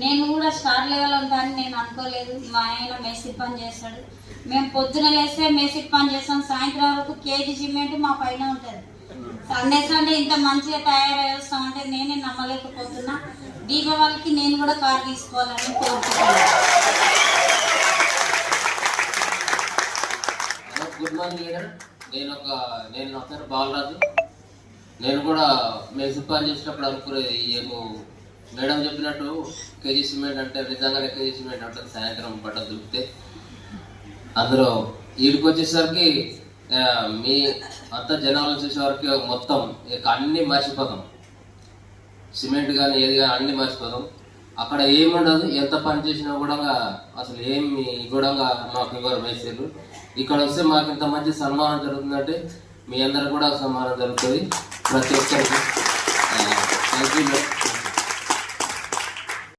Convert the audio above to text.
నేను కూడా star level ఉంటానని నేను అనుకోలేదు. మా ఆయన మేస్త్రి పని చేస్తాడు. మేము పొద్దున లేస్తే మేస్త్రి పని చేస్తాం, సాయంత్రం వరకు కేజీ సిమెంట్ మా పైన ఉంటుంది. సండే ఇంత మంచిగా తయారై వస్తామంటే నేనే నమ్మలేకపోతున్నా. దీపావళికి నేను కూడా కారు తీసుకోవాలని కోరుకుంటున్నాను. Good morning leader. నేను నా పేరు బాలరాజు. నేను కూడా మేస్త్రి పని చేసినప్పుడు అనుకునేది ఏమో మేడం చెప్పినట్టు కేజీ సిమెంట్ అంటే నిజంగానే కేజీ సిమెంట్ అంటే సాయంత్రం బట్ట దొరికితే అందులో ఈడికి వచ్చేసరికి మీ అంతా జనాలు చూసేవారికి మొత్తం అన్నీ మర్చిపోతాం. సిమెంట్ కానీ ఏది కానీ అన్నీ మర్చిపోతాం. అక్కడ ఏముండదు, ఎంత పని చేసినా కూడా అసలు ఏమి కూడా మాకు ఇవ్వరు మేస్త్రీలు. ఇక్కడ వస్తే మాకు ఇంత మంచి సన్మానం జరుగుతుందంటే మీ అందరికి కూడా సన్మానం జరుగుతుంది. ప్రతి ఒక్కరికి థ్యాంక్ యూ.